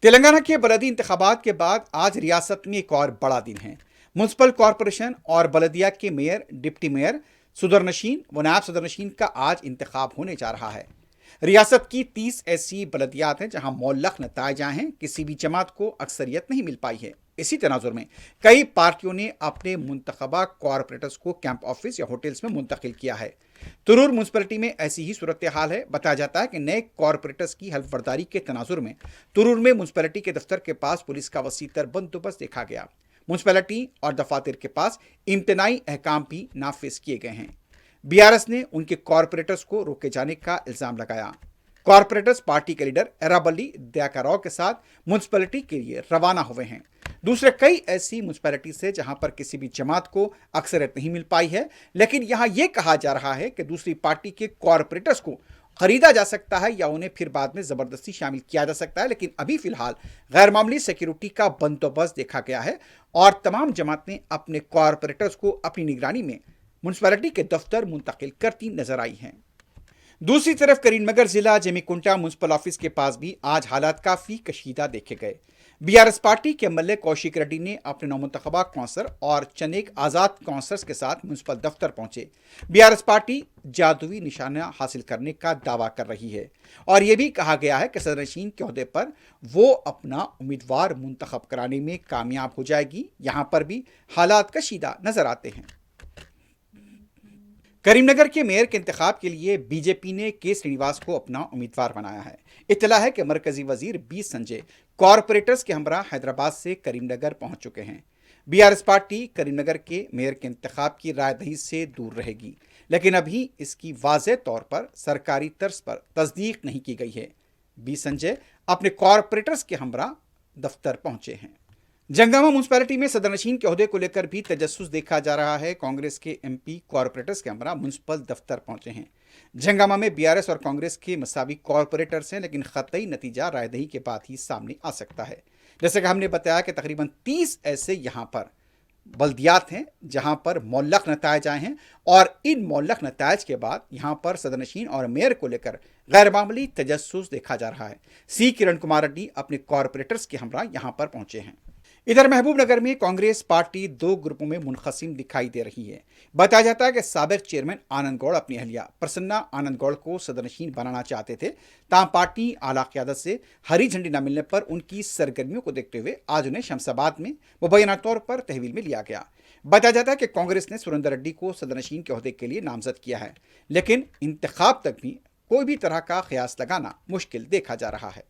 तेलंगाना के बलदी इंतखाबात के बाद आज रियासत में एक और बड़ा दिन है। म्यूनसिपल कॉरपोरेशन और बलदिया के मेयर, डिप्टी मेयर, सदरनशीन व नायब सदरनशीन का आज इंतखाब होने जा रहा है। रियासत की 30 ऐसी बलदियात हैं जहां मौलख नताइज आए हैं, किसी भी जमात को अक्सरियत नहीं मिल पाई है। इसी तनाजुर में कई पार्टियों ने अपने मुंतखबा कॉरपोरेटर्स को कैंप ऑफिस या होटल्स में मुंतकिल किया है। तुरूर म्यूनसिपलिटी में ऐसी ही सूरत हाल है। बताया जाता है कि नए कॉरपोरेटर्स की हल्फबर्दारी के तनाजुर में तुरूर में म्यूनसिपलिटी के दफ्तर के पास पुलिस का वसीतर बंदोबस्त देखा गया। म्यूनसिपलिटी और दफातर के पास इम्तनाई अहकाम भी नाफिज किए गए हैं। बीआरएस ने उनके कॉरपोरेटर्स को रोके जाने का इल्जाम लगाया। कॉरपोरेटर्स पार्टी के लीडर एराबली दयाकाराव के साथ म्यूनसिपलिटी के लिए रवाना हुए हैं। दूसरे कई ऐसी म्यूनसिपैलिटी से जहां पर किसी भी जमात को अक्सरियत नहीं मिल पाई है, लेकिन यहां यह कहा जा रहा है कि दूसरी पार्टी के कॉरपोरेटर्स को खरीदा जा सकता है या उन्हें फिर बाद में जबरदस्ती शामिल किया जा सकता है। लेकिन अभी फिलहाल गैर मामूली सिक्योरिटी का बंदोबस्त देखा गया है और तमाम जमातें अपने कॉरपोरेटर्स को अपनी निगरानी में म्यूनसिपैलिटी के दफ्तर मुंतकिल करती नजर आई हैं। दूसरी तरफ करीमनगर जिला जेमीकुंटा म्यूनसिपल ऑफिस के पास भी आज हालात काफी कशीदा देखे गए। बीआरएस पार्टी के एमएलए कौशिक रेड्डी ने अपने नौमुंतखबा कौंसलर और चनेक आजाद कौंसलर्स के साथ म्यूनसिपल दफ्तर पहुंचे। बीआरएस पार्टी जादुई निशाना हासिल करने का दावा कर रही है और यह भी कहा गया है कि सदरनशीन के ओहदे पर वो अपना उम्मीदवार मुंतखब कराने में कामयाब हो जाएगी। यहां पर भी हालात कशीदा नजर आते हैं। करीमनगर के मेयर के इंतखाब के लिए बीजेपी ने के श्रीनिवास को अपना उम्मीदवार बनाया है। इत्तला है कि मरकजी वजीर बी संजय कॉरपोरेटर्स के हमरा हैदराबाद से करीमनगर पहुंच चुके हैं। बीआरएस पार्टी करीमनगर के मेयर के इंतखाब की रायदही से दूर रहेगी, लेकिन अभी इसकी वाज़ेह तौर पर सरकारी तर्ज पर तस्दीक नहीं की गई है। बी संजय अपने कॉरपोरेटर्स के हमरा दफ्तर पहुंचे हैं। जंगामा म्यूनसिपैलिटी में सदरनशीन के ओहदे को लेकर भी तजस्सुस देखा जा रहा है। कांग्रेस के एमपी कॉरपोरेटर्स के हमरा म्यूनसिपल दफ्तर पहुंचे हैं। जंगामा में बीआरएस और कांग्रेस के मसावी कॉरपोरेटर्स हैं, लेकिन खतई नतीजा रायदही के बाद ही सामने आ सकता है। जैसे कि हमने बताया कि तकरीबन 30 ऐसे यहाँ पर बल्दियात हैं जहां पर मौलख नताइज आए हैं और इन मौलख नताइज के बाद यहां पर सदरनशीन और मेयर को लेकर गैर मामूली तजस्सुस देखा जा रहा है। सी किरण कुमार रेड्डी अपने कॉरपोरेटर्स के हमरा यहां पर पहुंचे हैं। इधर महबूबनगर में कांग्रेस पार्टी दो ग्रुपों में मुनक़सिम दिखाई दे रही है। बताया जाता है कि साबिक चेयरमैन आनंद गौड़ अपनी अहलिया प्रसन्ना आनंद गौड़ को सदरनशीन बनाना चाहते थे, ताहम पार्टी आला क़यादत से हरी झंडी न मिलने पर उनकी सरगर्मियों को देखते हुए आज उन्हें शमशाबाद में मुबैना तौर पर तहवील में लिया गया। बताया जाता है कि कांग्रेस ने सुरेंद्र रेड्डी को सदरनशीन के ओहदे के लिए नामजद किया है, लेकिन इंतखाब तक भी कोई भी तरह का क़यास लगाना मुश्किल देखा जा रहा है।